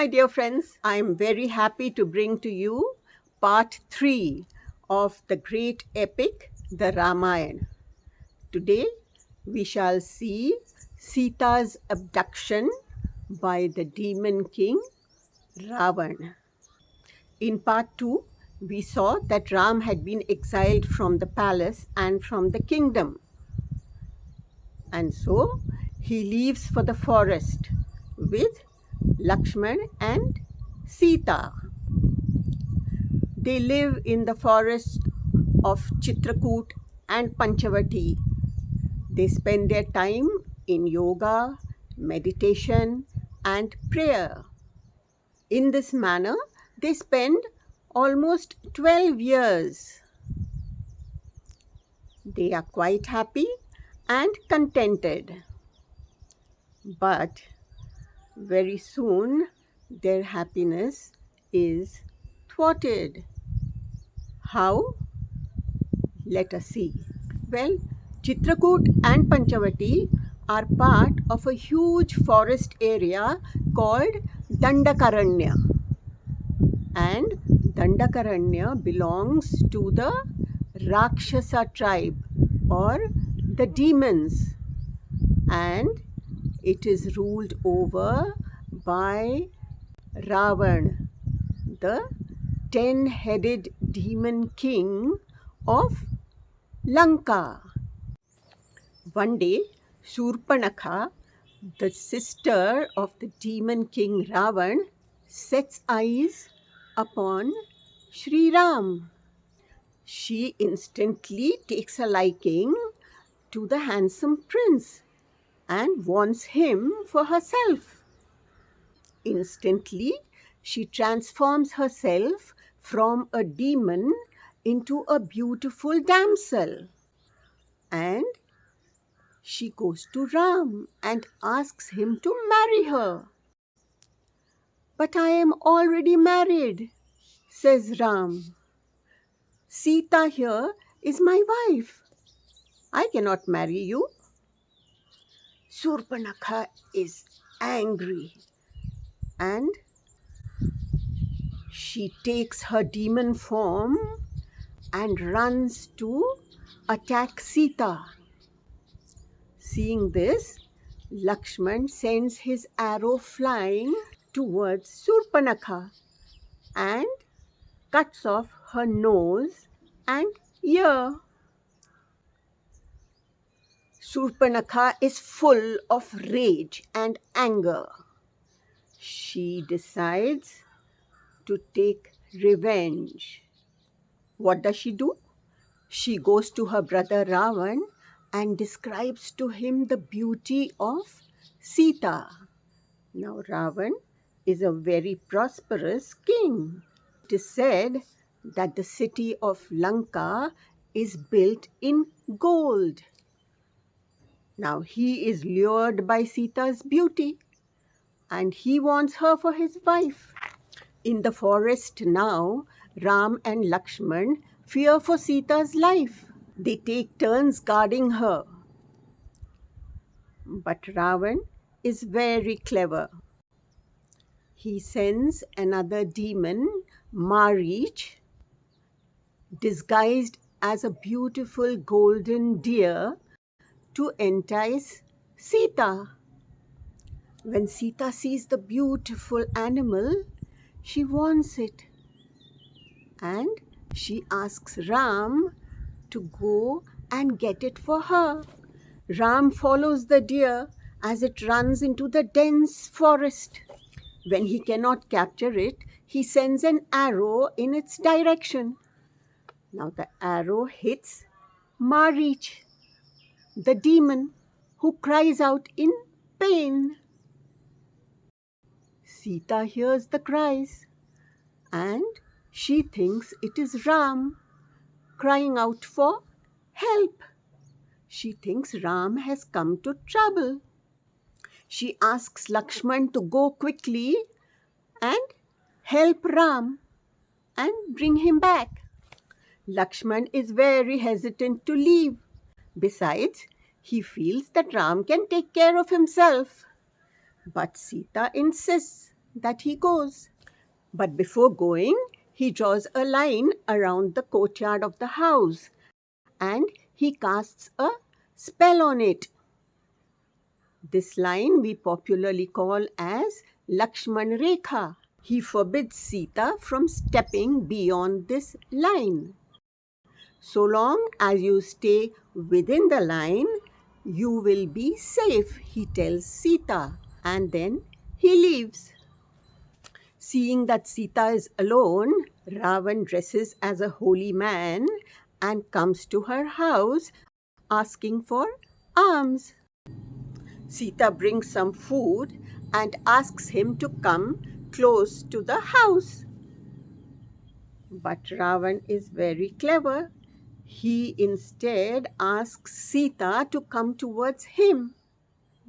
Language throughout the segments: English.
my dear friends. I am very happy to bring to you part 3 of the great epic, the Ramayana. Today, we shall see Sita's abduction by the demon king Ravan. In part 2, we saw that Ram had been exiled from the palace and from the kingdom. And so, he leaves for the forest with Lakshman and Sita. They live in the forest of Chitrakoot and Panchavati. They spend their time in yoga, meditation, and prayer. In this manner, they spend almost 12 years. They are quite happy and contented. But very soon, their happiness is thwarted. How? Let us see. Well, Chitrakoot and Panchavati are part of a huge forest area called Dandakaranya. And Dandakaranya belongs to the Rakshasa tribe or the demons. And it is ruled over by Ravan, the 10-headed demon king of Lanka. One day, Surpanakha, the sister of the demon king Ravan, sets eyes upon Sri Ram. She instantly takes a liking to the handsome prince and wants him for herself. Instantly, she transforms herself from a demon into a beautiful damsel. And she goes to Ram and asks him to marry her. But I am already married, says Ram. Sita here is my wife. I cannot marry you. Surpanakha is angry and she takes her demon form and runs to attack Sita. Seeing this, Lakshman sends his arrow flying towards Surpanakha and cuts off her nose and ear. Surpanakha is full of rage and anger. She decides to take revenge. What does she do? She goes to her brother Ravan and describes to him the beauty of Sita. Now, Ravan is a very prosperous king. It is said that the city of Lanka is built in gold. Now, he is lured by Sita's beauty and he wants her for his wife. In the forest now, Ram and Lakshman fear for Sita's life. They take turns guarding her. But Ravan is very clever. He sends another demon, Marich, disguised as a beautiful golden deer to entice Sita. When Sita sees the beautiful animal, she wants it. And she asks Ram to go and get it for her. Ram follows the deer as it runs into the dense forest. When he cannot capture it, he sends an arrow in its direction. Now the arrow hits Marich, the demon, who cries out in pain. Sita hears the cries and she thinks it is Ram crying out for help. She thinks Ram has come to trouble. She asks Lakshman to go quickly and help Ram and bring him back. Lakshman is very hesitant to leave. Besides, he feels that Ram can take care of himself. But Sita insists that he goes. But before going, he draws a line around the courtyard of the house and he casts a spell on it. This line we popularly call as Lakshman Rekha. He forbids Sita from stepping beyond this line. So long as you stay within the line, you will be safe, he tells Sita, and then he leaves. Seeing that Sita is alone, Ravan dresses as a holy man and comes to her house asking for alms. Sita brings some food and asks him to come close to the house. But Ravan is very clever. He instead asks Sita to come towards him.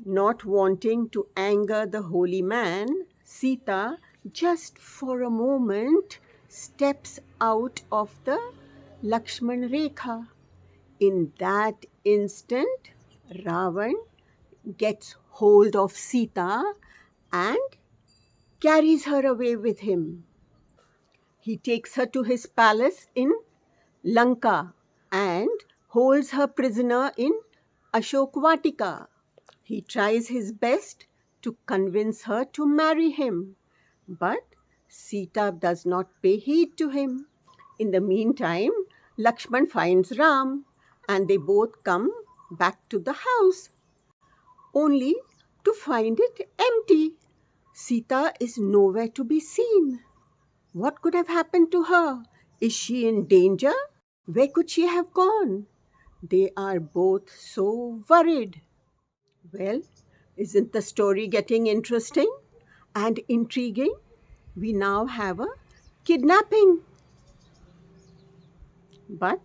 Not wanting to anger the holy man, Sita, just for a moment, steps out of the Lakshman Rekha. In that instant, Ravan gets hold of Sita and carries her away with him. He takes her to his palace in Lanka and holds her prisoner in Ashokvatika. He tries his best to convince her to marry him, but Sita does not pay heed to him. In the meantime, Lakshman finds Ram and they both come back to the house, only to find it empty. Sita is nowhere to be seen. What could have happened to her? Is she in danger? Where could she have gone? They are both so worried. Well, isn't the story getting interesting and intriguing? We now have a kidnapping. But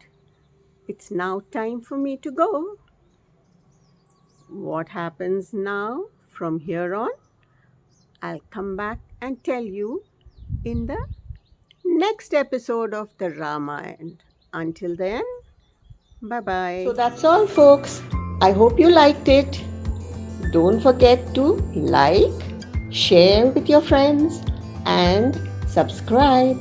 it's now time for me to go. What happens now from here on? I'll come back and tell you in the next episode of the Ramayana. Until then, bye bye. So that's all, folks. I hope you liked it. Don't forget to like, share with your friends, and subscribe.